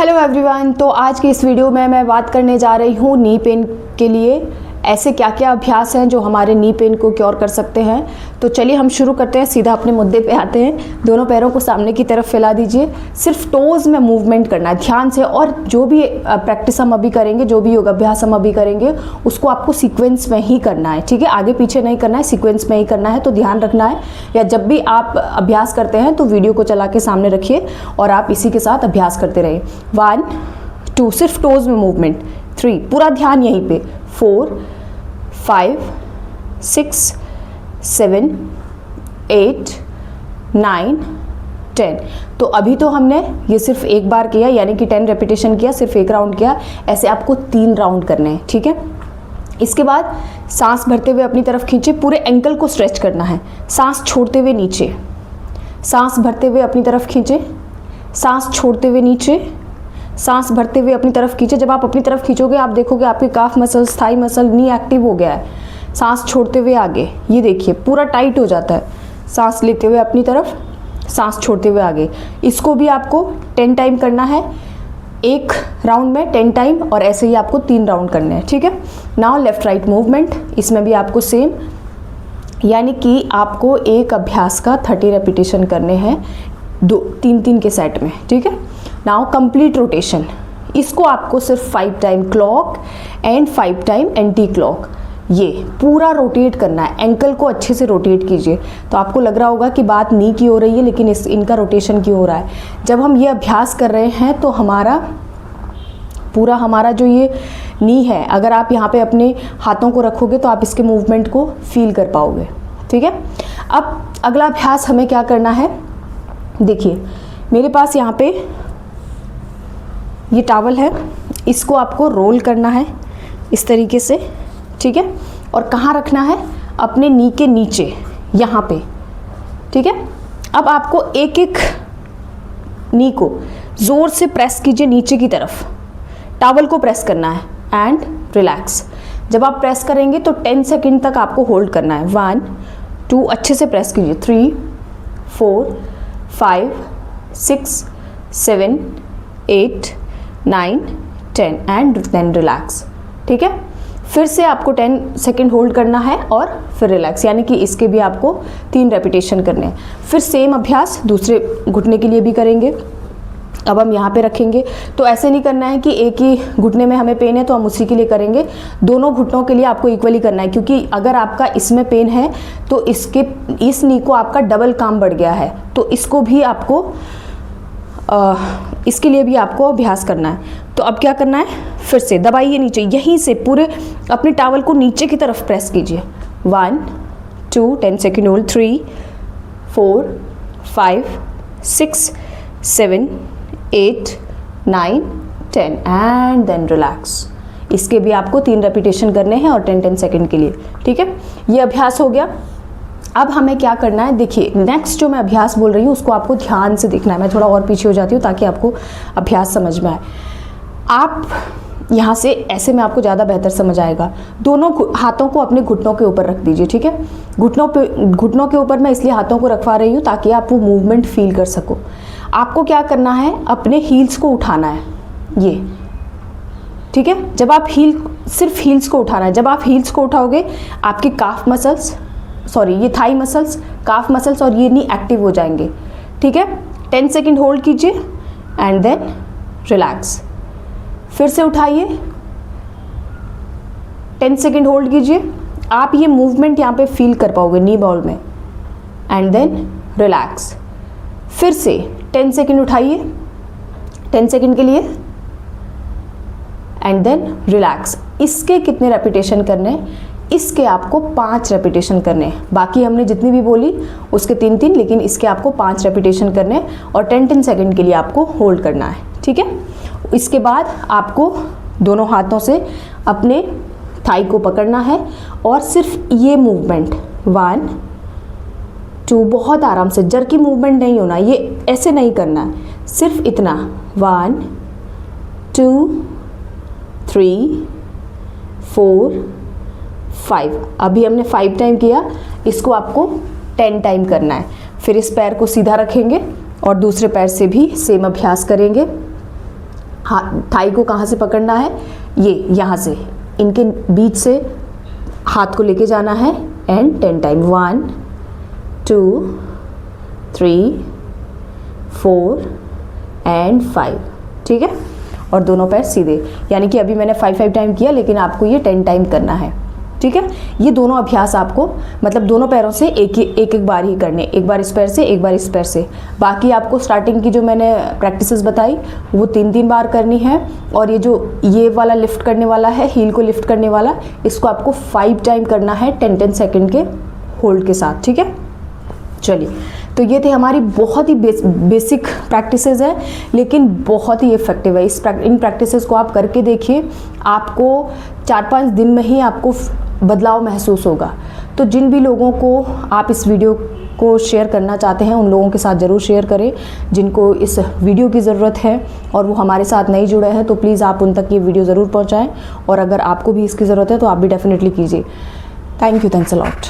Hello everyone. तो आज की इस वीडियो में मैं बात करने जा रही हूँ नी पेन के लिए ऐसे क्या क्या अभ्यास हैं जो हमारे नी पेन को क्योर कर सकते हैं। तो चलिए हम शुरू करते हैं, सीधा अपने मुद्दे पे आते हैं। दोनों पैरों को सामने की तरफ फैला दीजिए, सिर्फ टोज़ में मूवमेंट करना है ध्यान से। और जो भी प्रैक्टिस हम अभी करेंगे, जो भी योगाभ्यास हम अभी करेंगे, उसको आपको सीक्वेंस में ही करना है, ठीक है। आगे पीछे नहीं करना है, सीक्वेंस में ही करना है। तो ध्यान रखना है, या जब भी आप अभ्यास करते हैं तो वीडियो को चला के सामने रखिए और आप इसी के साथ अभ्यास करते रहिए। 1 2 सिर्फ टोज़ में मूवमेंट, 3 पूरा ध्यान यहीं पे, 4 5 6 7 8 9 10। तो अभी तो हमने ये सिर्फ एक बार किया, यानी कि 10 रेपिटेशन किया, सिर्फ एक राउंड किया। ऐसे आपको 3 राउंड करने हैं, ठीक है। इसके बाद सांस भरते हुए अपनी तरफ खींचे, पूरे एंकल को स्ट्रेच करना है। सांस छोड़ते हुए नीचे, सांस भरते हुए अपनी तरफ खींचे, सांस छोड़ते हुए नीचे, सांस भरते हुए अपनी तरफ खींचे। जब आप अपनी तरफ खींचोगे आप देखोगे आपके काफ मसल्स, थाई मसल, नी एक्टिव हो गया है। सांस छोड़ते हुए आगे, ये देखिए पूरा टाइट हो जाता है। सांस लेते हुए अपनी तरफ, सांस छोड़ते हुए आगे। इसको भी आपको 10 टाइम करना है, एक राउंड में 10 टाइम, और ऐसे ही आपको 3 राउंड करने हैं, ठीक है। नाउ लेफ्ट राइट मूवमेंट, इसमें भी आपको सेम, यानी कि आपको एक अभ्यास का 30 रेपिटेशन करने हैं, 3-3 के सेट में, ठीक है। नाउ कंप्लीट रोटेशन, इसको आपको सिर्फ 5 time clock and 5 time anti clock, ये पूरा रोटेट करना है। एंकल को अच्छे से रोटेट कीजिए। तो आपको लग रहा होगा कि बात नी की हो रही है, लेकिन इनका रोटेशन क्यों हो रहा है। जब हम ये अभ्यास कर रहे हैं तो हमारा जो ये नी है, अगर आप यहाँ पे अपने हाथों को रखोगे तो आप इसके मूवमेंट को फील कर पाओगे, ठीक है। अब अगला अभ्यास हमें क्या करना है, देखिए मेरे पास यहाँ पे ये टॉवल है, इसको आपको रोल करना है इस तरीके से, ठीक है। और कहाँ रखना है, अपने नी के नीचे, यहाँ पे, ठीक है। अब आपको एक एक नी को ज़ोर से प्रेस कीजिए नीचे की तरफ, टॉवल को प्रेस करना है एंड रिलैक्स। जब आप प्रेस करेंगे तो 10 सेकंड तक आपको होल्ड करना है। 1 2 अच्छे से प्रेस कीजिए, 3 4 5 6 7 8 9 10 एंड देन रिलैक्स, ठीक है। फिर से आपको 10 सेकेंड होल्ड करना है और फिर रिलैक्स, यानी कि इसके भी आपको 3 रेपिटेशन करने हैं। फिर सेम अभ्यास दूसरे घुटने के लिए भी करेंगे। अब हम यहाँ पे रखेंगे, तो ऐसे नहीं करना है कि एक ही घुटने में हमें पेन है तो हम उसी के लिए करेंगे। दोनों घुटनों के लिए आपको इक्वली करना है, क्योंकि अगर आपका इसमें पेन है तो इस नी को आपका डबल काम बढ़ गया है, तो इसको भी आपको इसके लिए भी आपको अभ्यास करना है। तो अब क्या करना है, फिर से दबाइए नीचे, यहीं से पूरे अपने टॉवल को नीचे की तरफ प्रेस कीजिए। 1 2 10 second hold, 3 4 5 6 7 8 9 10 and then relax. इसके भी आपको 3 रेपिटेशन करने हैं और 10-10 सेकेंड के लिए, ठीक है। ये अभ्यास हो गया। अब हमें क्या करना है, देखिए नेक्स्ट जो मैं अभ्यास बोल रही हूँ उसको आपको ध्यान से देखना है। मैं थोड़ा और पीछे हो जाती हूँ ताकि आपको अभ्यास समझ में आए। आप यहाँ से ऐसे में आपको ज़्यादा बेहतर समझ आएगा। दोनों हाथों को अपने घुटनों के ऊपर रख दीजिए, ठीक है। घुटनों के ऊपर मैं इसलिए हाथों को रखवा रही हूँ ताकि आप वो मूवमेंट फील कर सको। आपको क्या करना है, अपने हील्स को उठाना है, ये, ठीक है। जब आप सिर्फ हील्स को उठाना है। जब आप हील्स को उठाओगे आपके काफ मसल्स, ये थाई मसल्स, काफ मसल्स और ये नी एक्टिव हो जाएंगे, ठीक है। 10 सेकेंड होल्ड कीजिए एंड देन रिलैक्स। फिर से उठाइए, 10 सेकेंड होल्ड कीजिए। आप ये मूवमेंट यहाँ पे फील कर पाओगे नी बॉल में, एंड देन रिलैक्स। फिर से 10 सेकेंड उठाइए, 10 सेकेंड के लिए, एंड देन रिलैक्स। इसके कितने रेपिटेशन करने, इसके आपको 5 रेपिटेशन करने हैं। बाकी हमने जितनी भी बोली उसके 3-3, लेकिन इसके आपको 5 रेपिटेशन करने हैं और 10-10 सेकेंड के लिए आपको होल्ड करना है, ठीक है। इसके बाद आपको दोनों हाथों से अपने थाई को पकड़ना है और सिर्फ ये मूवमेंट 1 2, बहुत आराम से, जर्की मूवमेंट नहीं होना, ये ऐसे नहीं करना है, सिर्फ इतना, 1 2 3 4 5। अभी हमने 5 टाइम किया, इसको आपको 10 टाइम करना है। फिर इस पैर को सीधा रखेंगे और दूसरे पैर से भी सेम अभ्यास करेंगे। हाथ थाई को कहाँ से पकड़ना है, ये यहाँ से, इनके बीच से हाथ को लेके जाना है एंड 10 टाइम, 1 2 3 4 एंड 5, ठीक है। और दोनों पैर सीधे, यानी कि अभी मैंने 5 टाइम किया, लेकिन आपको ये 10 टाइम करना है, ठीक है। ये दोनों अभ्यास आपको मतलब दोनों पैरों से एक बार ही करने, एक बार इस पैर से, एक बार इस पैर से। बाकी आपको स्टार्टिंग की जो मैंने प्रैक्टिसेस बताई वो 3 बार करनी है। और ये जो ये वाला लिफ्ट करने वाला है, हील को लिफ्ट करने वाला, इसको आपको 5 टाइम करना है 10-10 सेकेंड के होल्ड के साथ, ठीक है। चलिए, तो ये थे हमारी बहुत ही बेसिक प्रैक्टिसेस है, लेकिन बहुत ही इफ़ेक्टिव है। इन प्रैक्टिसेस को आप करके देखिए, आपको 4-5 दिन में ही आपको बदलाव महसूस होगा। तो जिन भी लोगों को आप इस वीडियो को शेयर करना चाहते हैं, उन लोगों के साथ ज़रूर शेयर करें जिनको इस वीडियो की ज़रूरत है और वो हमारे साथ नहीं जुड़े हैं। तो प्लीज़ आप उन तक ये वीडियो ज़रूर पहुँचाएँ, और अगर आपको भी इसकी ज़रूरत है तो आप भी डेफिनेटली कीजिए। Thank you, thanks a lot.